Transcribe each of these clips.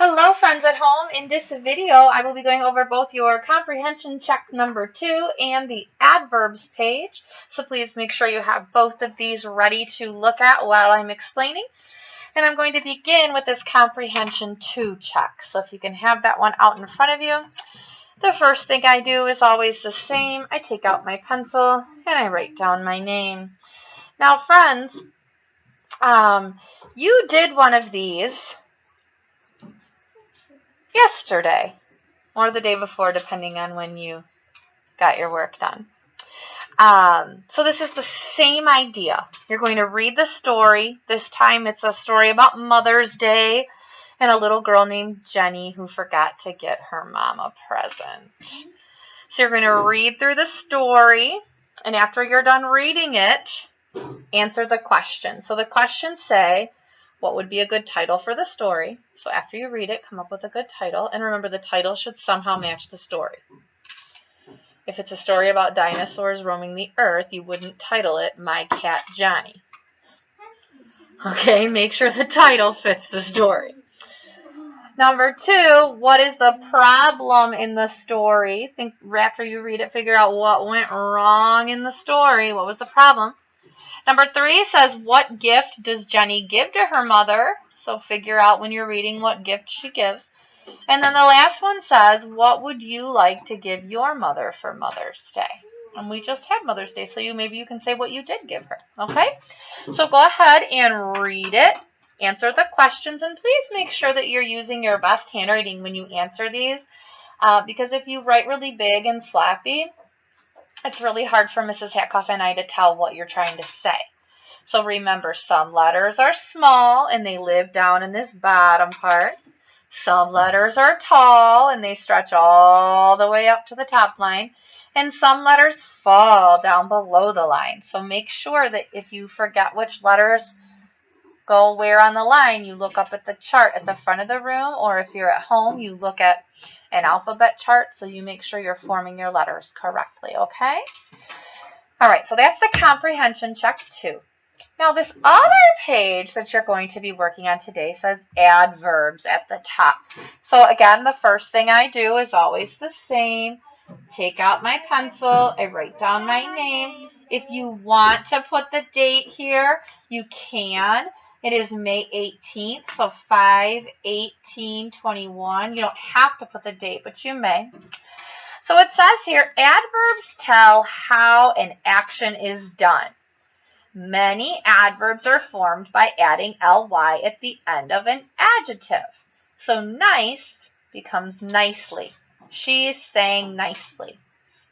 Hello friends at home. In this video I will be going over both your comprehension check number 2 and the adverbs page. So please make sure you have both of these ready to look at while I'm explaining. And I'm going to begin with this comprehension 2 check. So if you can have that one out in front of you. The first thing I do is always the same. I take out my pencil and I write down my name. Now friends, you did one of these yesterday or the day before, depending on when you got your work done. So this is the same idea. You're going to read the story. This time it's a story about Mother's Day and a little girl named Jenny who forgot to get her mom a present. So you're going to read through the story, and after you're done reading it, answer the question. So the questions say, what would be a good title for the story? So after you read it, come up with a good title. And remember, the title should somehow match the story. If it's a story about dinosaurs roaming the earth, you wouldn't title it My Cat Johnny. Okay, make sure the title fits the story. Number 2, what is the problem in the story? Think after you read it, figure out what went wrong in the story. What was the problem? Number 3 says, what gift does Jenny give to her mother? So figure out when you're reading what gift she gives. And then the last one says, what would you like to give your mother for Mother's Day? And we just had Mother's Day, so maybe you can say what you did give her. Okay? So go ahead and read it. Answer the questions, and please make sure that you're using your best handwriting when you answer these, because if you write really big and sloppy, it's really hard for Mrs. Hatkoff and I to tell what you're trying to say. So remember, some letters are small and they live down in this bottom part. Some letters are tall and they stretch all the way up to the top line. And some letters fall down below the line. So make sure that if you forget which letters go where on the line, you look up at the chart at the front of the room, or if you're at home, you look at an alphabet chart so you make sure you're forming your letters correctly, okay? All right, so that's the comprehension check 2. Now this other page that you're going to be working on today says adverbs at the top. So again, the first thing I do is always the same. Take out my pencil, I write down my name. If you want to put the date here, you can. It is May 18th, so 5/18/21. You don't have to put the date, but you may. So it says here, adverbs tell how an action is done. Many adverbs are formed by adding ly at the end of an adjective. So nice becomes nicely. She's saying nicely.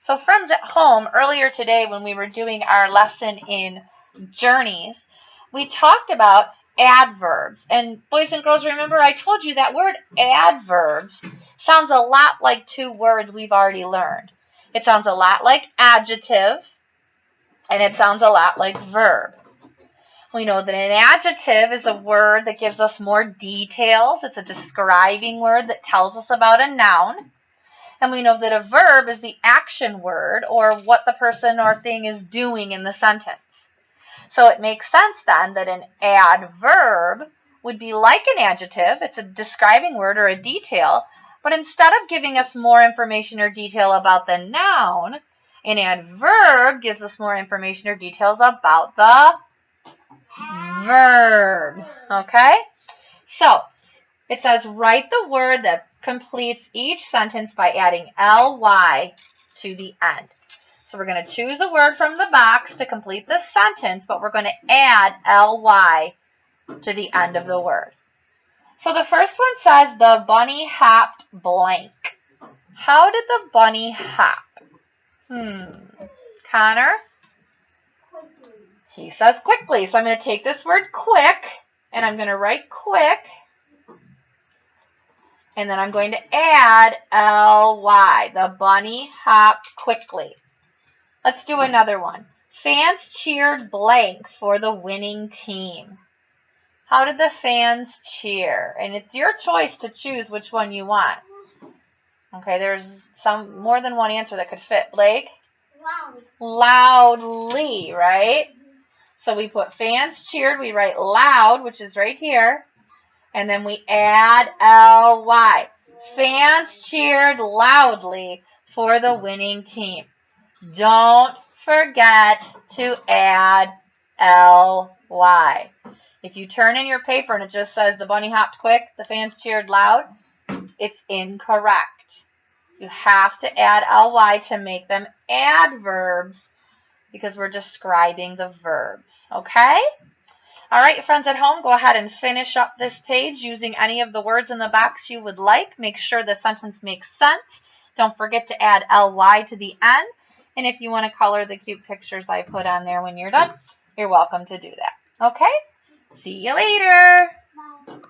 So friends at home, earlier today when we were doing our lesson in journeys, we talked about adverbs. And boys and girls, remember I told you that word adverbs sounds a lot like 2 words we've already learned. It sounds a lot like adjective, and it sounds a lot like verb. We know that an adjective is a word that gives us more details. It's a describing word that tells us about a noun. And we know that a verb is the action word, or what the person or thing is doing in the sentence. So it makes sense then that an adverb would be like an adjective. It's a describing word or a detail, but instead of giving us more information or detail about the noun, an adverb gives us more information or details about the verb. Okay? So it says write the word that completes each sentence by adding ly to the end. So we're going to choose a word from the box to complete the sentence, but we're going to add ly to the end of the word. So the first one says the bunny hopped blank. How did the bunny hop? Connor? He says quickly. So I'm going to take this word quick, and I'm going to write quick. And then I'm going to add ly. The bunny hopped quickly. Let's do another one. Fans cheered blank for the winning team. How did the fans cheer? And it's your choice to choose which one you want. Okay, there's more than one answer that could fit. Blake? Loudly, right? So we put fans cheered. We write loud, which is right here. and then we add ly. Fans cheered loudly for the winning team. Don't forget to add ly. If you turn in your paper and it just says the bunny hopped quick, the fans cheered loud, it's incorrect. You have to add ly to make them adverbs because we're describing the verbs, okay? All right, friends at home, go ahead and finish up this page using any of the words in the box you would like. Make sure the sentence makes sense. Don't forget to add ly to the end. And if you want to color the cute pictures I put on there when you're done, you're welcome to do that. Okay? See you later.